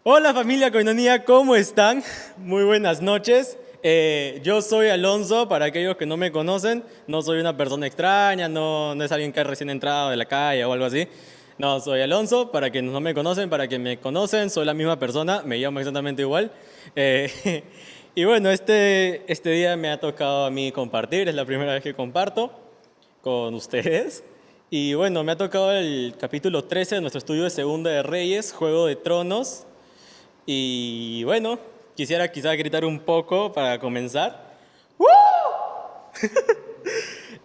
Hola familia Koinonia, ¿cómo están? Muy buenas noches. Yo soy Alonso, para aquellos que no me conocen, no soy una persona extraña, no es alguien que ha recién entrado de la calle o algo así. No, soy Alonso, para quienes no me conocen, para quienes me conocen, soy la misma persona, me llamo exactamente igual. Eh, y bueno, este día me ha tocado a mí compartir, es la primera vez que comparto con ustedes. Y bueno, me ha tocado el capítulo 13 de nuestro estudio de Segunda de Reyes, Juego de Tronos. Y bueno, quisiera quizá gritar un poco para comenzar.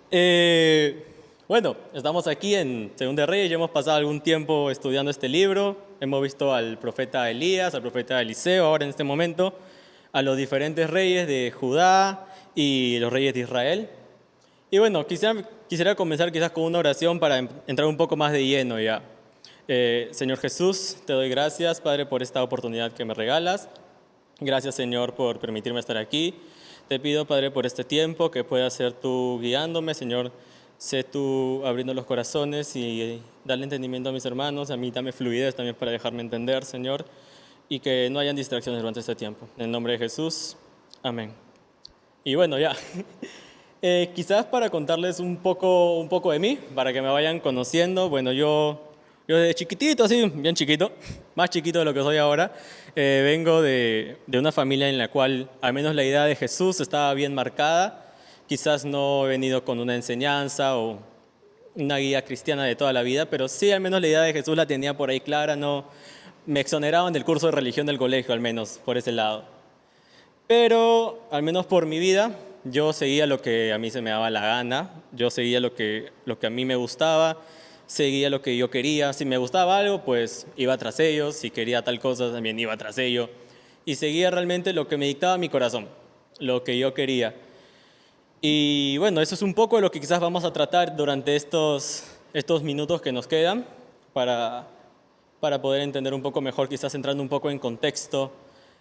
Eh, bueno, estamos aquí en Segunda de Reyes, ya hemos pasado algún tiempo estudiando este libro, hemos visto al profeta Elías, al profeta Eliseo, ahora en este momento, a los diferentes reyes de Judá y los reyes de Israel. Y bueno, quisiera comenzar quizás con una oración para entrar un poco más de lleno ya. Señor Jesús, te doy gracias, Padre, por esta oportunidad que me regalas. Gracias, Señor, por permitirme estar aquí. Te pido, Padre, por este tiempo, que puedas ser tú guiándome, Señor. Sé tú abriendo los corazones y darle entendimiento a mis hermanos. A mí dame fluidez también para dejarme entender, Señor. Y que no hayan distracciones durante este tiempo. En el nombre de Jesús, amén. Y bueno, ya. Quizás para contarles un poco de mí, para que me vayan conociendo. Bueno, yo desde chiquitito, así, bien chiquito, más chiquito de lo que soy ahora, vengo de una familia en la cual al menos la idea de Jesús estaba bien marcada. Quizás no he venido con una enseñanza o una guía cristiana de toda la vida, pero sí al menos la idea de Jesús la tenía por ahí clara, no me exoneraban del curso de religión del colegio, al menos por ese lado. Pero, al menos por mi vida, yo seguía lo que a mí se me daba la gana, yo seguía lo que a mí me gustaba, seguía lo que yo quería. Si me gustaba algo, pues iba tras ello, si quería tal cosa, también iba tras ello. Y seguía realmente lo que me dictaba mi corazón, lo que yo quería. Y bueno, eso es un poco de lo que quizás vamos a tratar durante estos minutos que nos quedan para, para poder entender un poco mejor, quizás entrando un poco en contexto.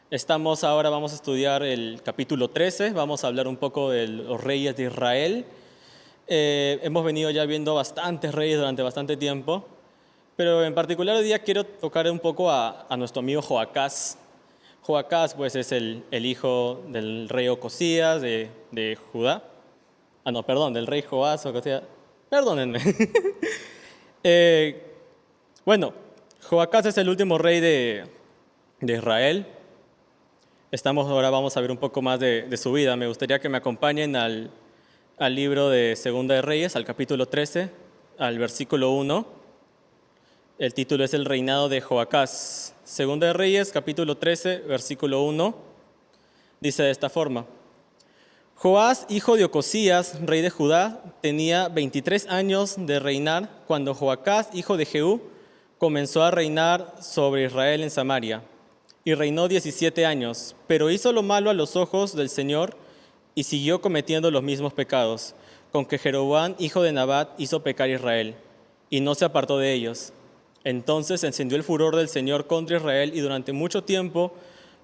Vamos a estudiar el capítulo 13, vamos a hablar un poco de los reyes de Israel. Hemos venido ya viendo bastantes reyes durante bastante tiempo, pero en particular hoy día quiero tocar un poco a nuestro amigo Joacás. Joacás pues es el hijo del rey Ocosías de Judá. Ah, no, perdón, del rey Joás, Ocosías. Perdónenme. Eh, bueno, Joacás es el último rey de Israel. Ahora vamos a ver un poco más de su vida. Me gustaría que me acompañen al libro de Segunda de Reyes, al capítulo 13, al versículo 1. El título es El reinado de Joacás. Segunda de Reyes, capítulo 13, versículo 1. Dice de esta forma: Joás, hijo de Ocosías, rey de Judá, tenía 23 años de reinar cuando Joacás, hijo de Jehú, comenzó a reinar sobre Israel en Samaria. Y reinó 17 años, pero hizo lo malo a los ojos del Señor y siguió cometiendo los mismos pecados, con que Jeroboam, hijo de Nabat, hizo pecar a Israel, y no se apartó de ellos. Entonces encendió el furor del Señor contra Israel y durante mucho tiempo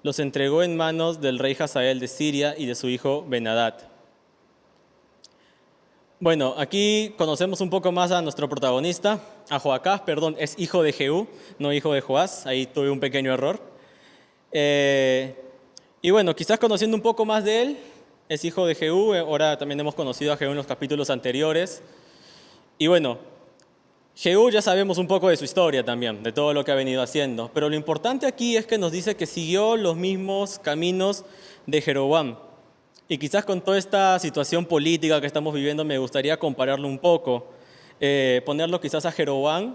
los entregó en manos del rey Hazael de Siria y de su hijo Ben-Hadad. Bueno, aquí conocemos un poco más a nuestro protagonista, a Joacás, perdón, es hijo de Jehú, no hijo de Joás, ahí tuve un pequeño error. Y bueno, quizás conociendo un poco más de él, es hijo de Jehú, ahora también hemos conocido a Jehú en los capítulos anteriores. Y bueno, Jehú ya sabemos un poco de su historia también, de todo lo que ha venido haciendo, pero lo importante aquí es que nos dice que siguió los mismos caminos de Jeroboam. Y quizás con toda esta situación política que estamos viviendo me gustaría compararlo un poco, ponerlo quizás a Jeroboam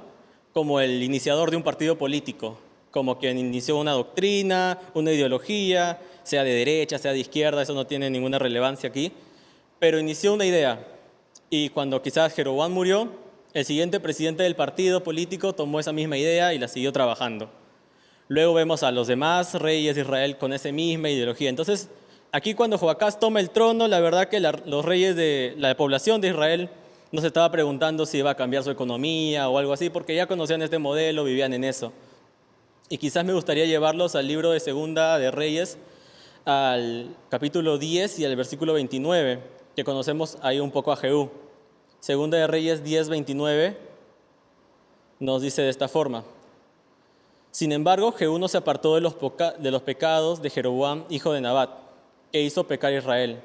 como el iniciador de un partido político, como quien inició una doctrina, una ideología, sea de derecha, sea de izquierda, eso no tiene ninguna relevancia aquí, pero inició una idea. Y cuando quizás Jeroboam murió, el siguiente presidente del partido político tomó esa misma idea y la siguió trabajando. Luego vemos a los demás reyes de Israel con esa misma ideología. Entonces, aquí cuando Joacás toma el trono, la verdad que los reyes de la población de Israel no se estaba preguntando si iba a cambiar su economía o algo así, porque ya conocían este modelo, vivían en eso. Y quizás me gustaría llevarlos al libro de Segunda de Reyes, al capítulo 10 y al versículo 29, que conocemos ahí un poco a Jehú. Segunda de Reyes 10, 29 nos dice de esta forma: Sin embargo, Jehú no se apartó de los pecados de Jeroboam, hijo de Nabat, que hizo pecar a Israel,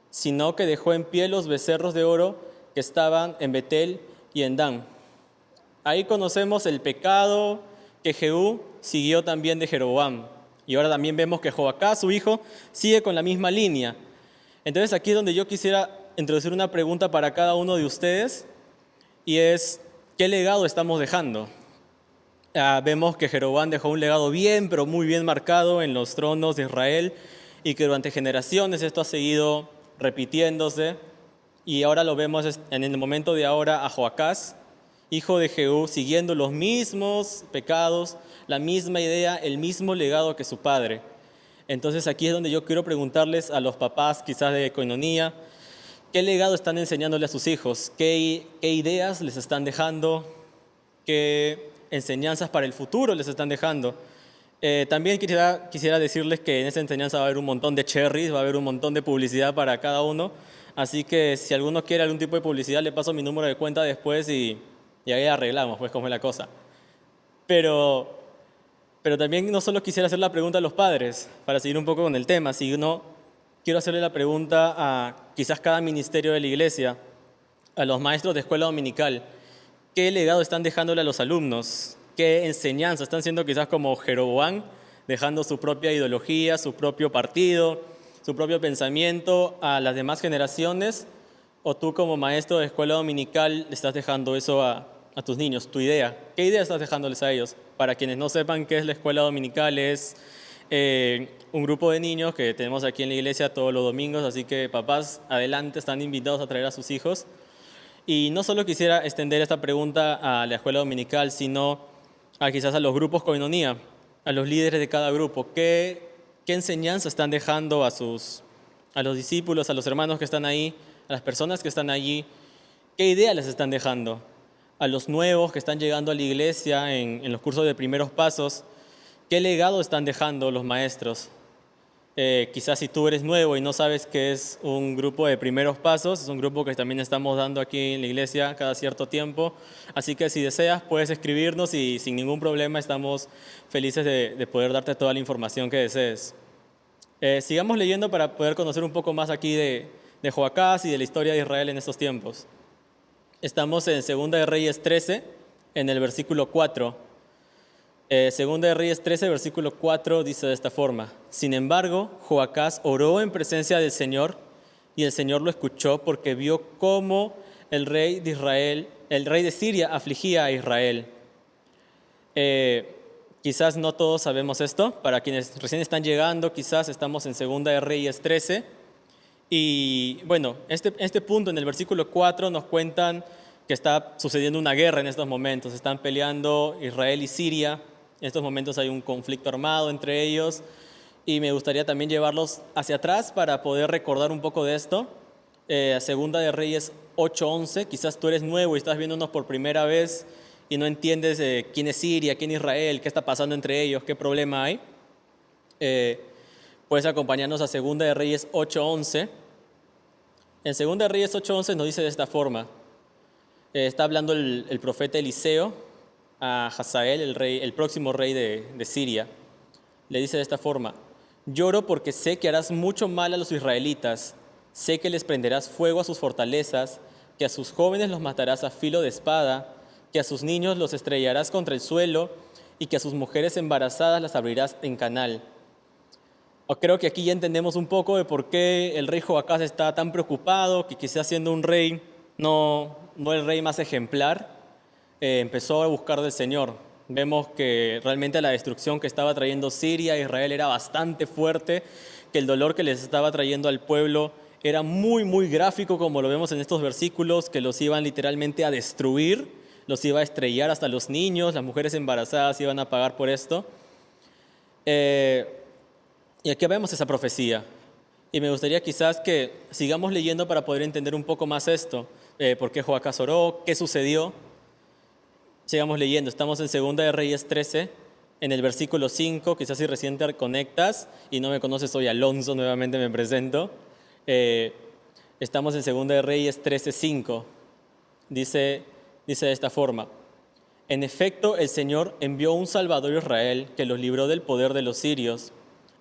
sino que dejó en pie los becerros de oro que estaban en Betel y en Dan. Ahí conocemos el pecado que Jehú siguió también de Jeroboam. Y ahora también vemos que Joacás, su hijo, sigue con la misma línea. Entonces aquí es donde yo quisiera introducir una pregunta para cada uno de ustedes, y es, ¿qué legado estamos dejando? Vemos que Jeroboam dejó un legado bien, pero muy bien marcado en los tronos de Israel, y que durante generaciones esto ha seguido repitiéndose, y ahora lo vemos en el momento de ahora a Joacás, hijo de Jehú, siguiendo los mismos pecados, la misma idea, el mismo legado que su padre. Entonces aquí es donde yo quiero preguntarles a los papás quizás de Koinonía, ¿qué legado están enseñándole a sus hijos? ¿Qué ideas les están dejando? ¿Qué enseñanzas para el futuro les están dejando? También quisiera decirles que en esa enseñanza va a haber un montón de cherries, va a haber un montón de publicidad para cada uno, así que si alguno quiere algún tipo de publicidad, le paso mi número de cuenta después y ahí arreglamos, pues, cómo es la cosa. Pero también no solo quisiera hacer la pregunta a los padres, para seguir un poco con el tema, sino quiero hacerle la pregunta a quizás cada ministerio de la iglesia, a los maestros de escuela dominical. ¿Qué legado están dejándole a los alumnos? ¿Qué enseñanza? ¿Están siendo quizás como Jeroboam, dejando su propia ideología, su propio partido, su propio pensamiento a las demás generaciones? ¿O tú como maestro de escuela dominical le estás dejando eso a tus niños, tu idea? ¿Qué idea estás dejándoles a ellos? Para quienes no sepan qué es la escuela dominical, es un grupo de niños que tenemos aquí en la iglesia todos los domingos, así que papás, adelante, están invitados a traer a sus hijos. Y no solo quisiera extender esta pregunta a la escuela dominical, sino quizás a los grupos Koinonía, a los líderes de cada grupo. ¿Qué enseñanza están dejando a los discípulos, a los hermanos que están ahí, a las personas que están allí? ¿Qué idea les están dejando? A los nuevos que están llegando a la iglesia en los cursos de primeros pasos, ¿qué legado están dejando los maestros? Quizás si tú eres nuevo y no sabes qué es un grupo de primeros pasos, es un grupo que también estamos dando aquí en la iglesia cada cierto tiempo. Así que si deseas, puedes escribirnos y sin ningún problema estamos felices de poder darte toda la información que desees. Sigamos leyendo para poder conocer un poco más aquí de Joacás y de la historia de Israel en estos tiempos. Estamos en Segunda de Reyes 13, en el versículo 4. Segunda de Reyes 13, versículo 4 dice de esta forma: Sin embargo, Joacás oró en presencia del Señor, y el Señor lo escuchó porque vio cómo el rey de Siria afligía a Israel. Quizás no todos sabemos esto. Para quienes recién están llegando, quizás estamos en Segunda de Reyes 13. Y bueno, este punto en el versículo 4 nos cuentan que está sucediendo una guerra en estos momentos. Están peleando Israel y Siria. En estos momentos hay un conflicto armado entre ellos. Y me gustaría también llevarlos hacia atrás para poder recordar un poco de esto. Segunda de Reyes 8:11. Quizás tú eres nuevo y estás viéndonos por primera vez y no entiendes quién es Siria, quién es Israel, qué está pasando entre ellos, qué problema hay. Puedes acompañarnos a Segunda de Reyes 8:11. En Segunda de Reyes 8:11 nos dice de esta forma. Está hablando el profeta Eliseo a Hazael, el próximo rey de Siria. Le dice de esta forma: Lloro porque sé que harás mucho mal a los israelitas. Sé que les prenderás fuego a sus fortalezas, que a sus jóvenes los matarás a filo de espada, que a sus niños los estrellarás contra el suelo y que a sus mujeres embarazadas las abrirás en canal. Creo que aquí ya entendemos un poco de por qué el rey Joacás está tan preocupado, que quizás siendo un rey, no el rey más ejemplar, empezó a buscar del Señor. Vemos que realmente la destrucción que estaba trayendo Siria a Israel era bastante fuerte, que el dolor que les estaba trayendo al pueblo era muy, muy gráfico, como lo vemos en estos versículos, que los iban literalmente a destruir, los iba a estrellar hasta los niños, las mujeres embarazadas iban a pagar por esto. Y aquí vemos esa profecía. Y me gustaría quizás que sigamos leyendo para poder entender un poco más esto. ¿Por qué Joacás oró? ¿Qué sucedió? Sigamos leyendo. Estamos en Segunda de Reyes 13, en el versículo 5. Quizás si recién te conectas y no me conoces, soy Alonso, nuevamente me presento. Estamos en Segunda de Reyes 13, 5. Dice de esta forma: En efecto, el Señor envió un Salvador a Israel que los libró del poder de los sirios.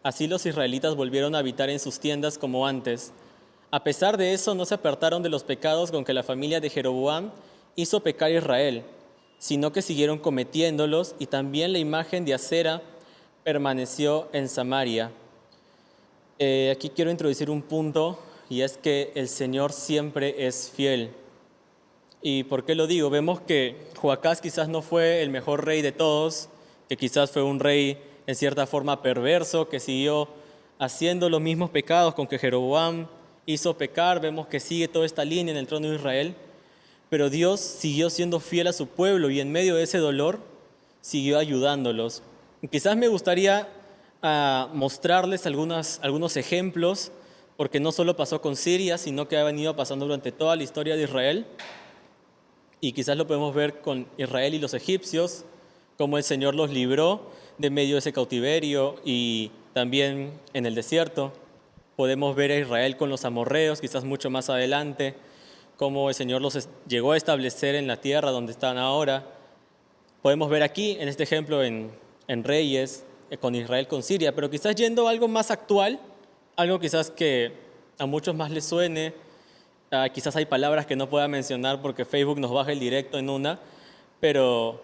Así los israelitas volvieron a habitar en sus tiendas como antes. A pesar de eso, no se apartaron de los pecados con que la familia de Jeroboam hizo pecar a Israel, sino que siguieron cometiéndolos, y también la imagen de Acera permaneció en Samaria. Aquí quiero introducir un punto, y es que el Señor siempre es fiel. ¿Y por qué lo digo? Vemos que Joacás quizás no fue el mejor rey de todos, que quizás fue un rey en cierta forma perverso, que siguió haciendo los mismos pecados con que Jeroboam hizo pecar. Vemos que sigue toda esta línea en el trono de Israel, pero Dios siguió siendo fiel a su pueblo y en medio de ese dolor siguió ayudándolos. Y quizás me gustaría mostrarles algunos ejemplos, porque no solo pasó con Siria, sino que ha venido pasando durante toda la historia de Israel. Y quizás lo podemos ver con Israel y los egipcios, cómo el Señor los libró de medio de ese cautiverio, y también en el desierto. Podemos ver a Israel con los amorreos, quizás mucho más adelante, cómo el Señor los llegó a establecer en la tierra donde están ahora. Podemos ver aquí, en este ejemplo, en Reyes, con Israel con Siria, pero quizás yendo a algo más actual, algo quizás que a muchos más les suene. Quizás hay palabras que no pueda mencionar porque Facebook nos baja el directo en una, pero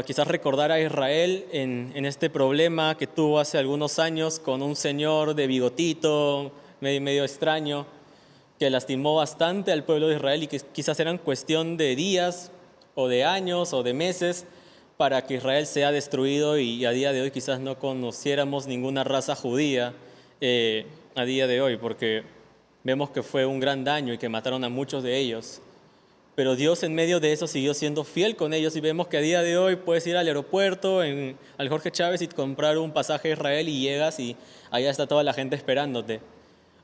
quizás recordar a Israel en este problema que tuvo hace algunos años con un señor de bigotito, medio extraño, que lastimó bastante al pueblo de Israel, y que quizás eran cuestión de días o de años o de meses para que Israel sea destruido, y a día de hoy quizás no conociéramos ninguna raza judía a día de hoy, porque vemos que fue un gran daño y que mataron a muchos de ellos. Pero Dios en medio de eso siguió siendo fiel con ellos, y vemos que a día de hoy puedes ir al aeropuerto, al Jorge Chávez, y comprar un pasaje a Israel, y llegas y allá está toda la gente esperándote.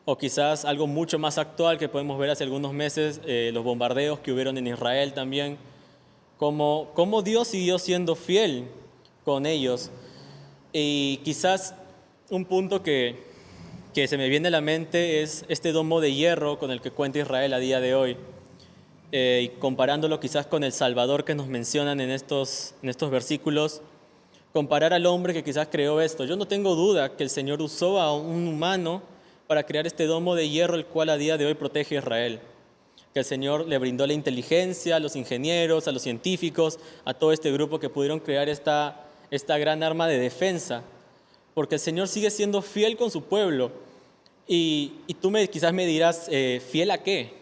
O quizás algo mucho más actual que podemos ver hace algunos meses, los bombardeos que hubieron en Israel también, cómo Dios siguió siendo fiel con ellos. Y quizás un punto que se me viene a la mente es este domo de hierro con el que cuenta Israel a día de hoy, y comparándolo quizás con el Salvador que nos mencionan en estos versículos, comparar al hombre que quizás creó esto. Yo no tengo duda que el Señor usó a un humano para crear este domo de hierro, el cual a día de hoy protege a Israel. Que el Señor le brindó la inteligencia a los ingenieros, a los científicos, a todo este grupo que pudieron crear esta gran arma de defensa. Porque el Señor sigue siendo fiel con su pueblo. Y tú quizás me dirás, ¿fiel a qué?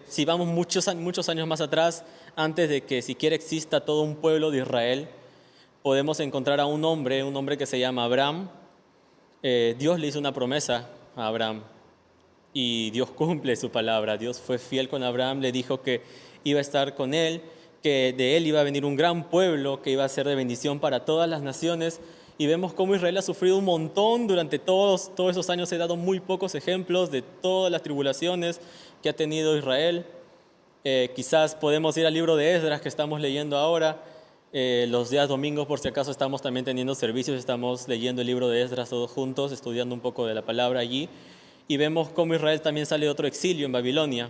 Si vamos muchos años más atrás, antes de que siquiera exista todo un pueblo de Israel, podemos encontrar a un hombre que se llama Abraham. Dios le hizo una promesa a Abraham y Dios cumple su palabra. Dios fue fiel con Abraham, le dijo que iba a estar con él, que de él iba a venir un gran pueblo que iba a ser de bendición para todas las naciones. Y vemos cómo Israel ha sufrido un montón durante todos esos años. He dado muy pocos ejemplos de todas las tribulaciones que ha tenido Israel. Quizás podemos ir al libro de Esdras que estamos leyendo ahora. Los días domingos, por si acaso, estamos también teniendo servicios, estamos leyendo el libro de Esdras todos juntos, estudiando un poco de la palabra allí. Y vemos cómo Israel también sale de otro exilio en Babilonia.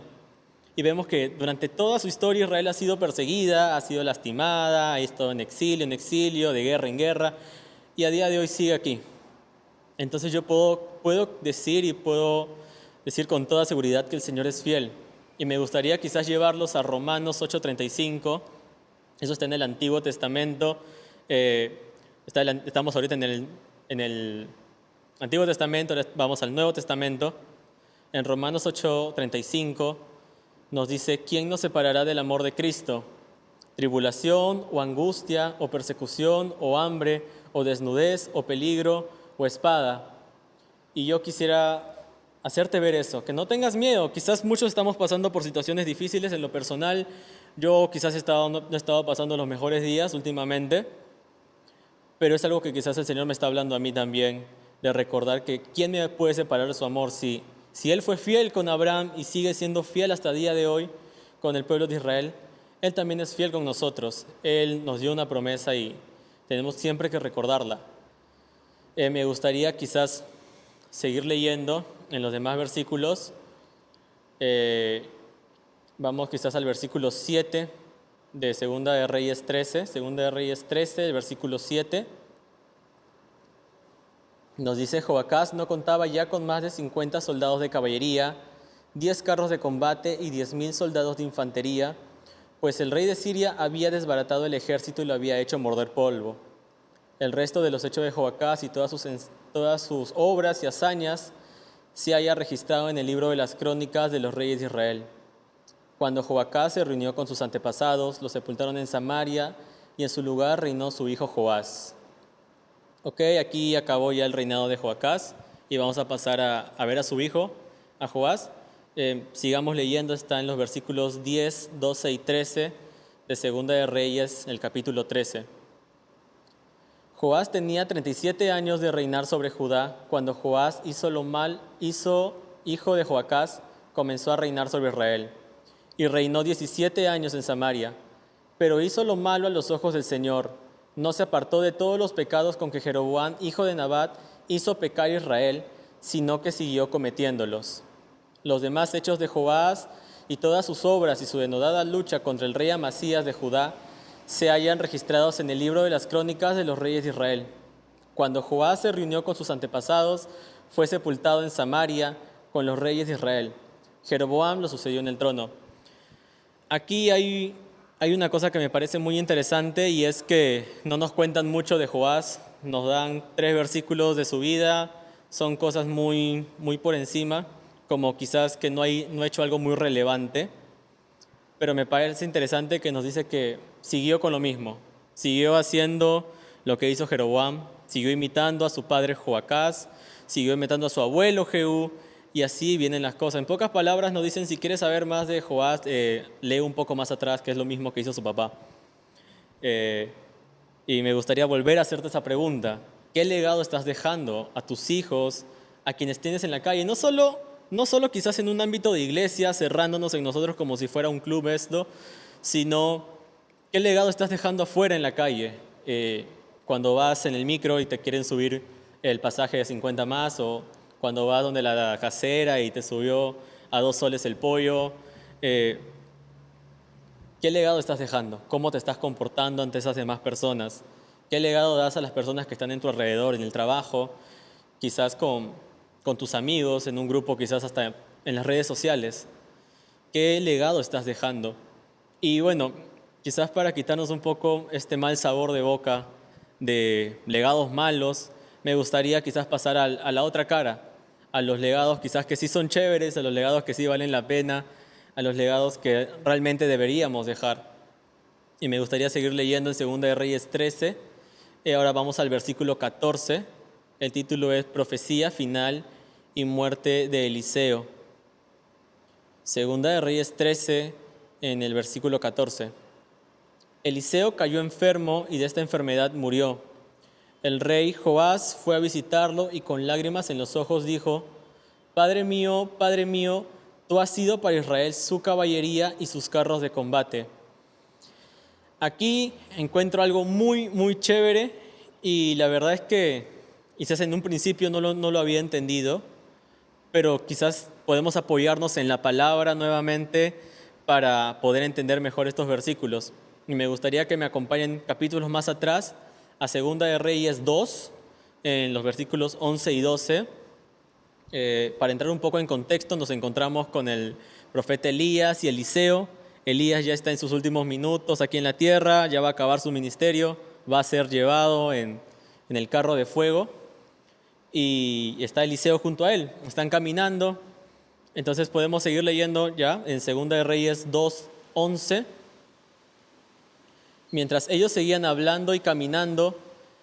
Y vemos que durante toda su historia Israel ha sido perseguida, ha sido lastimada, ha estado en exilio, de guerra en guerra, y a día de hoy sigue aquí. Entonces yo puedo decir con toda seguridad que el Señor es fiel. Y me gustaría quizás llevarlos a Romanos 8:35. Eso está en el Antiguo Testamento. Estamos ahorita en el Antiguo Testamento, vamos al Nuevo Testamento. En Romanos 8:35 nos dice: ¿quién nos separará del amor de Cristo? ¿Tribulación o angustia o persecución o hambre o desnudez o peligro o espada? Y yo quisiera hacerte ver eso, que no tengas miedo. Quizás muchos estamos pasando por situaciones difíciles en lo personal. Yo quizás no he estado pasando los mejores días últimamente, pero es algo que quizás el Señor me está hablando a mí también, de recordar que ¿quién me puede separar de su amor? Si Él fue fiel con Abraham y sigue siendo fiel hasta el día de hoy con el pueblo de Israel, Él también es fiel con nosotros. Él nos dio una promesa y tenemos siempre que recordarla. Me gustaría quizás seguir leyendo en los demás versículos. Vamos quizás al versículo 7. de Segunda de Reyes 13, Segunda de Reyes 13, el versículo 7. Nos dice: Joacás no contaba ya con más de 50 soldados de caballería, 10 carros de combate y 10.000 soldados de infantería, pues el rey de Siria había desbaratado el ejército y lo había hecho morder polvo. El resto de los hechos de Joacás y todas sus obras y hazañas se haya registrado en el libro de las crónicas de los reyes de Israel. Cuando Joacás se reunió con sus antepasados, lo sepultaron en Samaria y en su lugar reinó su hijo Joás. Ok, aquí acabó ya el reinado de Joacás y vamos a pasar a ver a su hijo, a Joás. Sigamos leyendo, está en los versículos 10, 12 y 13 de Segunda de Reyes, el capítulo 13. Joás tenía 37 años de reinar sobre Judá cuando Joás hijo de Joacás, comenzó a reinar sobre Israel. Y reinó 17 años en Samaria, pero hizo lo malo a los ojos del Señor. No se apartó de todos los pecados con que Jeroboam, hijo de Nabat, hizo pecar a Israel, sino que siguió cometiéndolos. Los demás hechos de Joás y todas sus obras y su denodada lucha contra el rey Amasías de Judá se hallan registrados en el libro de las crónicas de los reyes de Israel. Cuando Joás se reunió con sus antepasados, fue sepultado en Samaria con los reyes de Israel. Jeroboam lo sucedió en el trono. Aquí hay una cosa que me parece muy interesante, y es que no nos cuentan mucho de Joás, nos dan 3 versículos de su vida, son cosas muy, muy por encima, como quizás que no ha hecho algo muy relevante, pero me parece interesante que nos dice que siguió con lo mismo, siguió haciendo lo que hizo Jeroboam, siguió imitando a su padre Joacás, siguió imitando a su abuelo Jehú, y así vienen las cosas. En pocas palabras nos dicen: si quieres saber más de Joás, lee un poco más atrás, que es lo mismo que hizo su papá. Y me gustaría volver a hacerte esa pregunta: ¿qué legado estás dejando a tus hijos, a quienes tienes en la calle? No solo quizás en un ámbito de iglesia, cerrándonos en nosotros como si fuera un club esto, sino ¿qué legado estás dejando afuera en la calle? Cuando vas en el micro y te quieren subir el pasaje de 50 más, o cuando vas donde la casera y te subió a 2 soles el pollo. ¿Qué legado estás dejando? ¿Cómo te estás comportando ante esas demás personas? ¿Qué legado das a las personas que están en tu alrededor, en el trabajo, quizás con tus amigos, en un grupo, quizás hasta en las redes sociales? ¿Qué legado estás dejando? Y bueno, quizás para quitarnos un poco este mal sabor de boca de legados malos, me gustaría quizás pasar a la otra cara, a los legados quizás que sí son chéveres, a los legados que sí valen la pena, a los legados que realmente deberíamos dejar. Y me gustaría seguir leyendo en Segunda de Reyes 13. Ahora vamos al versículo 14. El título es Profecía final y muerte de Eliseo. Segunda de Reyes 13, en el versículo 14. Eliseo cayó enfermo y de esta enfermedad murió. El rey Joás fue a visitarlo y con lágrimas en los ojos dijo: Padre mío, tú has sido para Israel su caballería y sus carros de combate. Aquí encuentro algo muy, muy chévere, y la verdad es que quizás en un principio no lo había entendido, pero quizás podemos apoyarnos en la palabra nuevamente para poder entender mejor estos versículos. Y me gustaría que me acompañen capítulos más atrás, a Segunda de Reyes 2, en los versículos 11 y 12. Para entrar un poco en contexto, nos encontramos con el profeta Elías y Eliseo. Elías ya está en sus últimos minutos aquí en la tierra, ya va a acabar su ministerio, va a ser llevado en el carro de fuego, y está Eliseo junto a él, están caminando. Entonces podemos seguir leyendo ya en Segunda de Reyes 2, 11. Mientras ellos seguían hablando y caminando,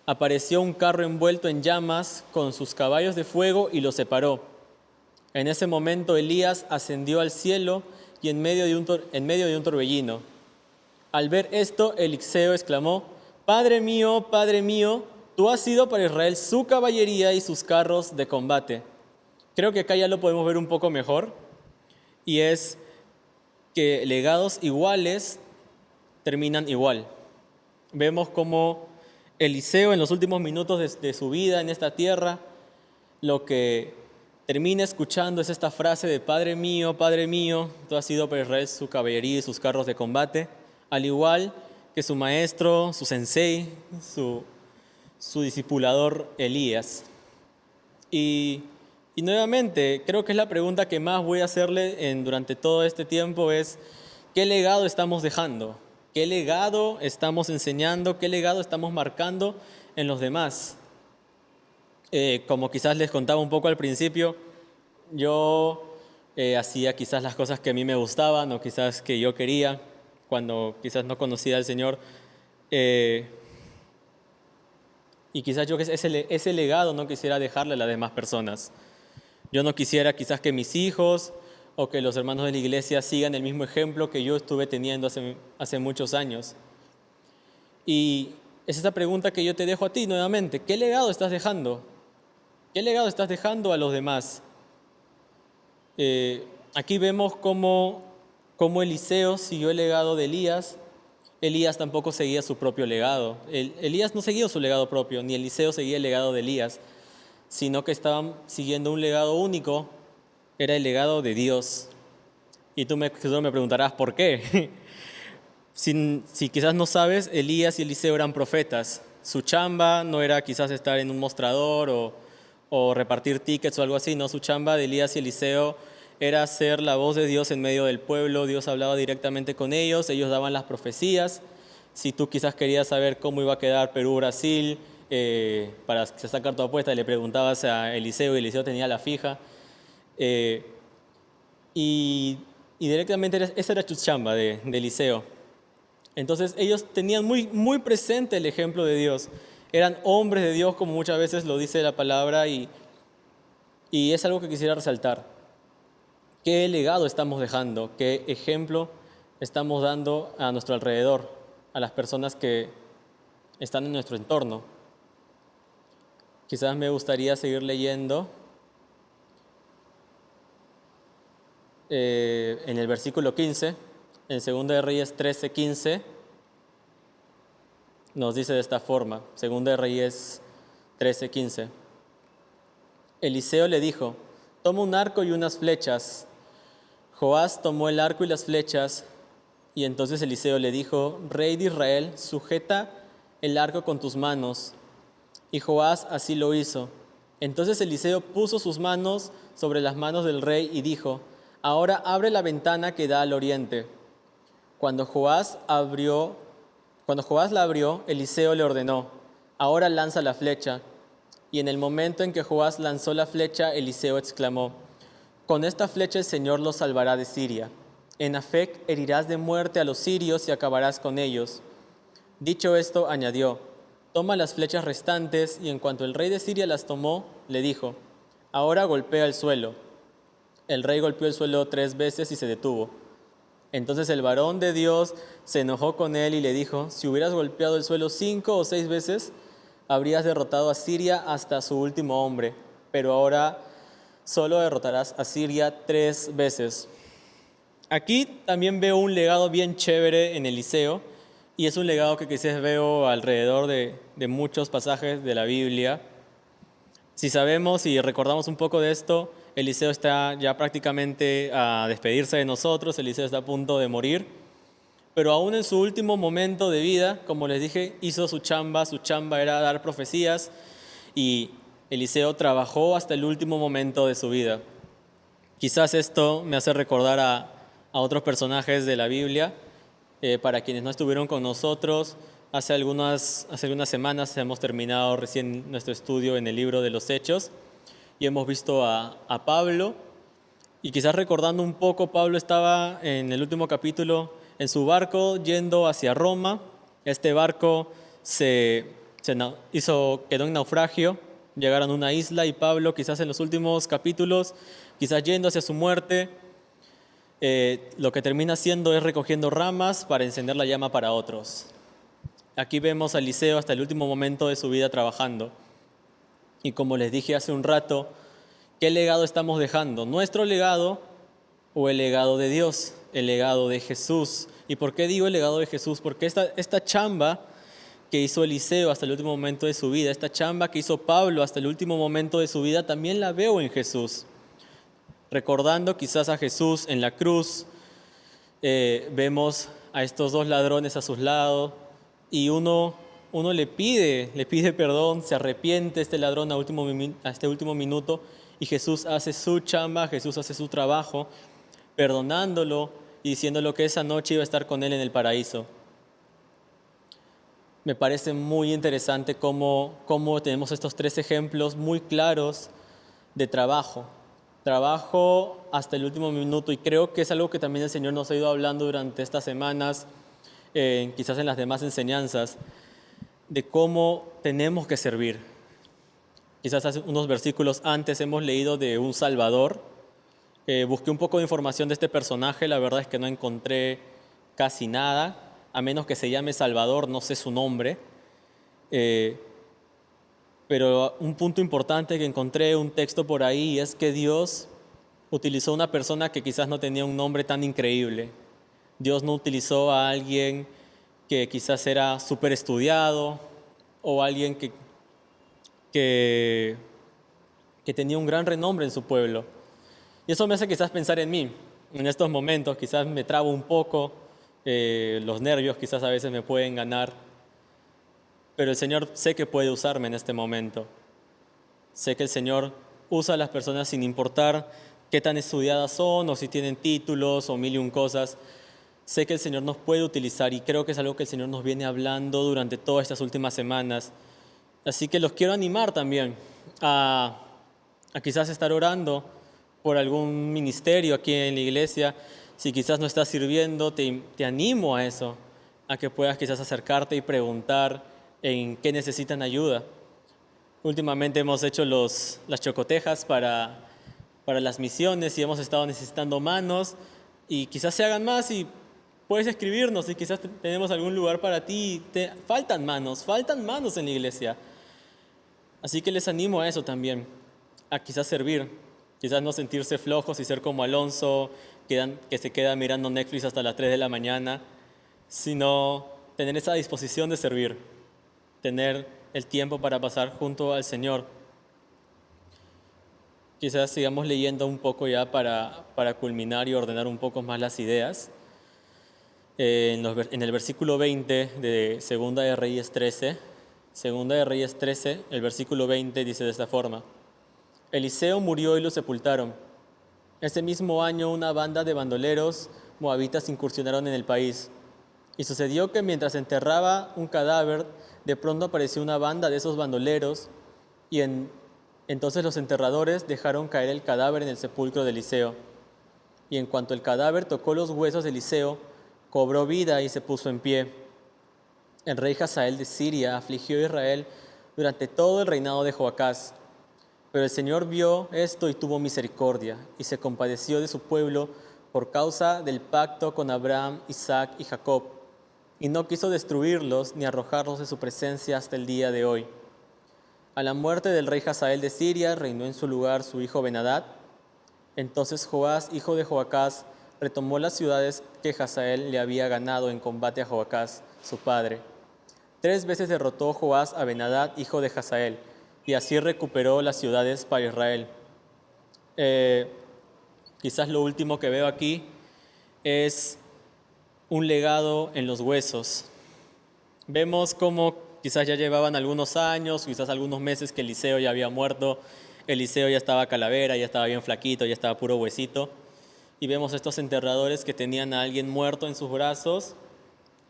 apareció un carro envuelto en llamas con sus caballos de fuego y los separó. En ese momento Elías ascendió al cielo y en medio de un torbellino. Al ver esto, Eliseo exclamó: Padre mío, tú has sido para Israel su caballería y sus carros de combate. Creo que acá ya lo podemos ver un poco mejor, y es que legados iguales terminan igual. Vemos cómo Eliseo, en los últimos minutos de su vida en esta tierra, lo que termina escuchando es esta frase de Padre mío, tú has sido para Israel su caballería y sus carros de combate. al igual que su maestro, su sensei, su discipulador Elías. Y nuevamente, creo que es la pregunta que más voy a hacerle durante todo este tiempo es, ¿qué legado estamos dejando? ¿Qué legado estamos enseñando? ¿Qué legado estamos marcando en los demás? Como quizás les contaba un poco al principio, yo hacía quizás las cosas que a mí me gustaban o quizás que yo quería cuando quizás no conocía al Señor. Y quizás yo ese legado no quisiera dejarle a las demás personas. Yo no quisiera quizás que mis hijos o que los hermanos de la iglesia sigan el mismo ejemplo que yo estuve teniendo hace muchos años. Y es esa pregunta que yo te dejo a ti nuevamente. ¿Qué legado estás dejando? ¿Qué legado estás dejando a los demás? Aquí vemos cómo Eliseo siguió el legado de Elías. Elías tampoco seguía su propio legado. Elías no seguía su legado propio, ni Eliseo seguía el legado de Elías, sino que estaban siguiendo un legado único, era el legado de Dios. Y tú me preguntarás, ¿por qué? Si quizás no sabes, Elías y Eliseo eran profetas. Su chamba no era quizás estar en un mostrador o repartir tickets o algo así, no, su chamba de Elías y Eliseo era ser la voz de Dios en medio del pueblo. Dios hablaba directamente con ellos daban las profecías. Si tú quizás querías saber cómo iba a quedar Perú-Brasil, para sacar tu apuesta, le preguntabas a Eliseo y Eliseo tenía la fija. Y directamente esa era su chamba de Eliseo. Entonces ellos tenían muy, muy presente el ejemplo de Dios. Eran hombres de Dios, como muchas veces lo dice la palabra, y es algo que quisiera resaltar. ¿Qué legado estamos dejando? ¿Qué ejemplo estamos dando a nuestro alrededor, a las personas que están en nuestro entorno? Quizás me gustaría seguir leyendo en el versículo 15, en 2 de Reyes 13:15, nos dice de esta forma, 2 de Reyes 13:15. Eliseo le dijo, toma un arco y unas flechas. Joás tomó el arco y las flechas, y entonces Eliseo le dijo, Rey de Israel, sujeta el arco con tus manos. Y Joás así lo hizo. Entonces Eliseo puso sus manos sobre las manos del rey y dijo, ahora abre la ventana que da al oriente. Cuando Joás la abrió, Eliseo le ordenó, ahora lanza la flecha. Y en el momento en que Joás lanzó la flecha, Eliseo exclamó, con esta flecha el Señor los salvará de Siria. En Afec herirás de muerte a los sirios y acabarás con ellos. Dicho esto, añadió, toma las flechas restantes, y en cuanto el rey de Siria las tomó, le dijo, ahora golpea el suelo. El rey golpeó el suelo 3 veces y se detuvo. Entonces el varón de Dios se enojó con él y le dijo, si hubieras golpeado el suelo 5 o 6 veces, habrías derrotado a Siria hasta su último hombre, pero ahora solo derrotarás a Siria 3 veces. Aquí también veo un legado bien chévere en Eliseo, y es un legado que quizás veo alrededor de muchos pasajes de la Biblia. Si sabemos y recordamos un poco de esto, Eliseo está ya prácticamente a despedirse de nosotros, Eliseo está a punto de morir, pero aún en su último momento de vida, como les dije, hizo su chamba era dar profecías, y Eliseo trabajó hasta el último momento de su vida. Quizás esto me hace recordar a otros personajes de la Biblia. Para quienes no estuvieron con nosotros, hace algunas semanas hemos terminado recién nuestro estudio en el libro de los Hechos y hemos visto a Pablo. Y quizás recordando un poco, Pablo estaba en el último capítulo en su barco yendo hacia Roma. Este barco quedó en naufragio. Llegaron a una isla y Pablo, quizás en los últimos capítulos, quizás yendo hacia su muerte, lo que termina haciendo es recogiendo ramas para encender la llama para otros. Aquí vemos a Eliseo hasta el último momento de su vida trabajando. Y como les dije hace un rato, ¿qué legado estamos dejando? ¿Nuestro legado o el legado de Dios? El legado de Jesús. ¿Y por qué digo el legado de Jesús? Porque esta chamba que hizo Eliseo hasta el último momento de su vida, esta chamba que hizo Pablo hasta el último momento de su vida, también la veo en Jesús. Recordando quizás a Jesús en la cruz, vemos a estos dos ladrones a sus lados y uno le pide perdón, se arrepiente este ladrón a este último minuto y Jesús hace su chamba, Jesús hace su trabajo, perdonándolo y diciéndolo que esa noche iba a estar con él en el paraíso. Me parece muy interesante cómo tenemos estos tres ejemplos muy claros de trabajo hasta el último minuto, y creo que es algo que también el Señor nos ha ido hablando durante estas semanas, quizás en las demás enseñanzas, de cómo tenemos que servir. Quizás hace unos versículos antes hemos leído de un Salvador. Busqué un poco de información de este personaje, la verdad es que no encontré casi nada, a menos que se llame Salvador, no sé su nombre. Pero un punto importante que encontré, un texto por ahí, es que Dios utilizó una persona que quizás no tenía un nombre tan increíble. Dios no utilizó a alguien que quizás era súper estudiado o alguien que tenía un gran renombre en su pueblo. Y eso me hace quizás pensar en mí. En estos momentos quizás me trabo un poco, los nervios quizás a veces me pueden ganar, pero el Señor sé que puede usarme en este momento. Sé que el Señor usa a las personas sin importar qué tan estudiadas son o si tienen títulos o mil y un cosas. Sé que el Señor nos puede utilizar y creo que es algo que el Señor nos viene hablando durante todas estas últimas semanas. Así que los quiero animar también a quizás estar orando por algún ministerio aquí en la iglesia. Si quizás no estás sirviendo, te animo a eso, a que puedas quizás acercarte y preguntar en qué necesitan ayuda. Últimamente hemos hecho las chocotejas para las misiones y hemos estado necesitando manos, y quizás se hagan más y puedes escribirnos y quizás tenemos algún lugar para ti. Faltan manos en la iglesia. Así que les animo a eso también, a quizás servir, quizás no sentirse flojos y ser como Alonso, que se queda mirando Netflix hasta las 3 de la mañana, sino tener esa disposición de servir, tener el tiempo para pasar junto al Señor. Quizás sigamos leyendo un poco ya para culminar y ordenar un poco más las ideas. En el versículo 20 de Segunda de Reyes 13, el versículo 20 dice de esta forma: Eliseo murió y lo sepultaron. Ese mismo año una banda de bandoleros moabitas incursionaron en el país. Y sucedió que mientras enterraba un cadáver, de pronto apareció una banda de esos bandoleros, y entonces los enterradores dejaron caer el cadáver en el sepulcro de Eliseo. Y en cuanto el cadáver tocó los huesos de Eliseo, cobró vida y se puso en pie. El rey Hazael de Siria afligió a Israel durante todo el reinado de Joacás. Pero el Señor vio esto y tuvo misericordia, y se compadeció de su pueblo por causa del pacto con Abraham, Isaac y Jacob, y no quiso destruirlos ni arrojarlos de su presencia hasta el día de hoy. A la muerte del rey Hazael de Siria reinó en su lugar su hijo Ben-Hadad. Entonces Joás, hijo de Joacás, retomó las ciudades que Hazael le había ganado en combate a Joacás, su padre. 3 veces derrotó Joás a Ben-Hadad, hijo de Hazael, y así recuperó las ciudades para Israel. Quizás lo último que veo aquí es un legado en los huesos. Vemos cómo quizás ya llevaban algunos años, quizás algunos meses que Eliseo ya había muerto. Eliseo ya estaba calavera, ya estaba bien flaquito, ya estaba puro huesito. Y vemos estos enterradores que tenían a alguien muerto en sus brazos.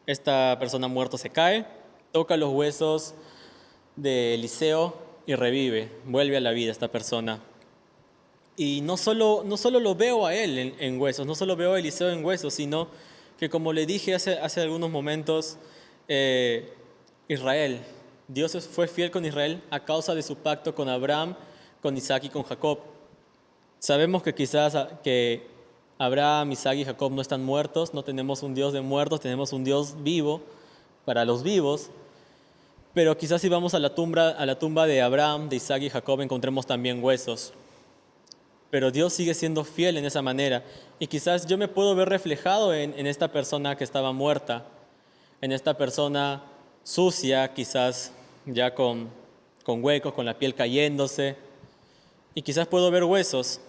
Esta persona muerta se cae, toca los huesos de Eliseo y revive, vuelve a la vida esta persona. Y no solo lo veo a él en huesos, no solo veo a Eliseo en huesos, sino que, como le dije hace algunos momentos, Israel, Dios fue fiel con Israel a causa de su pacto con Abraham, con Isaac y con Jacob. Sabemos que quizás que Abraham, Isaac y Jacob no están muertos, no tenemos un Dios de muertos, tenemos un Dios vivo para los vivos. Pero quizás si vamos a la tumba de Abraham, de Isaac y Jacob, encontremos también huesos. Pero Dios sigue siendo fiel en esa manera. Y quizás yo me puedo ver reflejado en esta persona que estaba muerta, en esta persona sucia, quizás ya con huecos, con la piel cayéndose. Y quizás puedo ver huesos,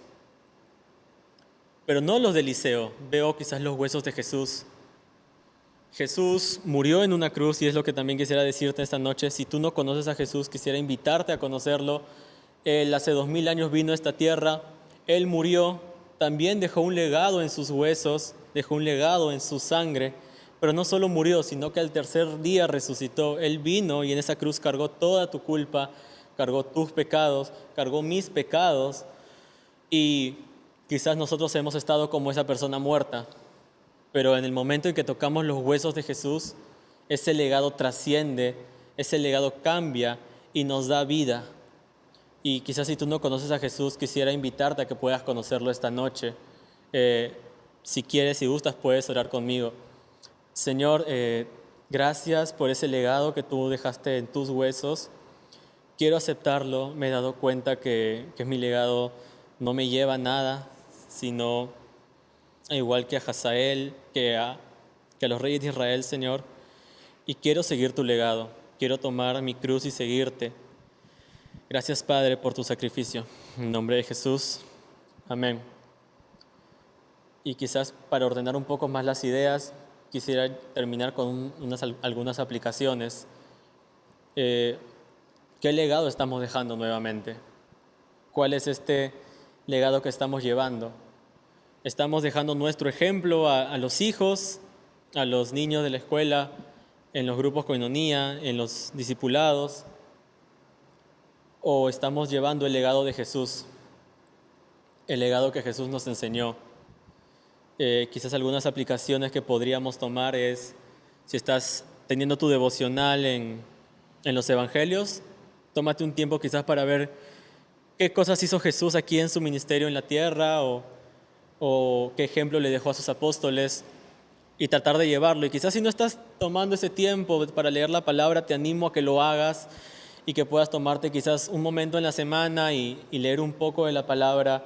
pero no los de Eliseo, veo quizás los huesos de Jesús. Jesús murió en una cruz y es lo que también quisiera decirte esta noche. Si tú no conoces a Jesús, quisiera invitarte a conocerlo. Él hace 2000 años vino a esta tierra, Él murió, también dejó un legado en sus huesos, dejó un legado en su sangre, pero no solo murió, sino que al tercer día resucitó. Él vino y en esa cruz cargó toda tu culpa, cargó tus pecados, cargó mis pecados y quizás nosotros hemos estado como esa persona muerta, pero en el momento en que tocamos los huesos de Jesús, ese legado trasciende, ese legado cambia y nos da vida. Y quizás si tú no conoces a Jesús, quisiera invitarte a que puedas conocerlo esta noche. Si quieres y gustas, puedes orar conmigo. Señor, gracias por ese legado que tú dejaste en tus huesos. Quiero aceptarlo. Me he dado cuenta que mi legado no me lleva a nada, sino igual que a Hazael, que a los reyes de Israel, Señor. Y quiero seguir tu legado. Quiero tomar mi cruz y seguirte. Gracias, Padre, por tu sacrificio. En nombre de Jesús. Amén. Y quizás para ordenar un poco más las ideas, quisiera terminar con algunas aplicaciones. ¿Qué legado estamos dejando nuevamente? ¿Cuál es este legado que estamos llevando? ¿Estamos dejando nuestro ejemplo a los hijos, a los niños de la escuela, en los grupos koinonía, en los discipulados? ¿O estamos llevando el legado de Jesús, el legado que Jesús nos enseñó? Quizás algunas aplicaciones que podríamos tomar es, si estás teniendo tu devocional en los evangelios, tómate un tiempo quizás para ver qué cosas hizo Jesús aquí en su ministerio en la tierra o qué ejemplo le dejó a sus apóstoles y tratar de llevarlo. Y quizás si no estás tomando ese tiempo para leer la palabra, te animo a que lo hagas y que puedas tomarte quizás un momento en la semana y leer un poco de la palabra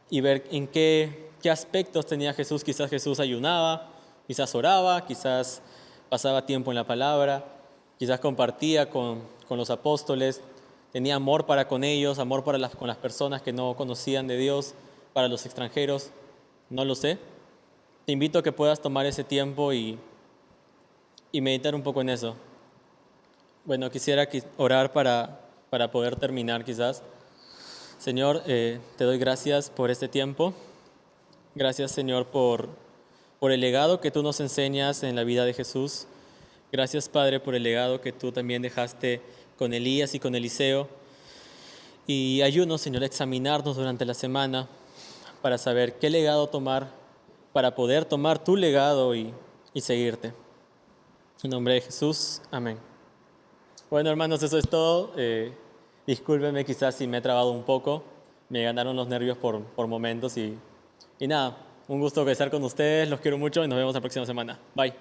y ver en qué aspectos tenía Jesús. Quizás Jesús ayunaba, quizás oraba, quizás pasaba tiempo en la palabra, quizás compartía con los apóstoles, tenía amor para con ellos, amor con las personas que no conocían de Dios, para los extranjeros, no lo sé. Te invito a que puedas tomar ese tiempo y meditar un poco en eso. Bueno, quisiera orar para poder terminar quizás. Señor, te doy gracias por este tiempo. Gracias, Señor, por el legado que tú nos enseñas en la vida de Jesús. Gracias, Padre, por el legado que tú también dejaste con Elías y con Eliseo. Y ayúdanos, Señor, a examinarnos durante la semana para saber qué legado tomar, para poder tomar tu legado y seguirte. En nombre de Jesús, amén. Bueno, hermanos, eso es todo. Discúlpenme quizás si me he trabado un poco. Me ganaron los nervios por momentos y nada, un gusto estar con ustedes. Los quiero mucho y nos vemos la próxima semana. Bye.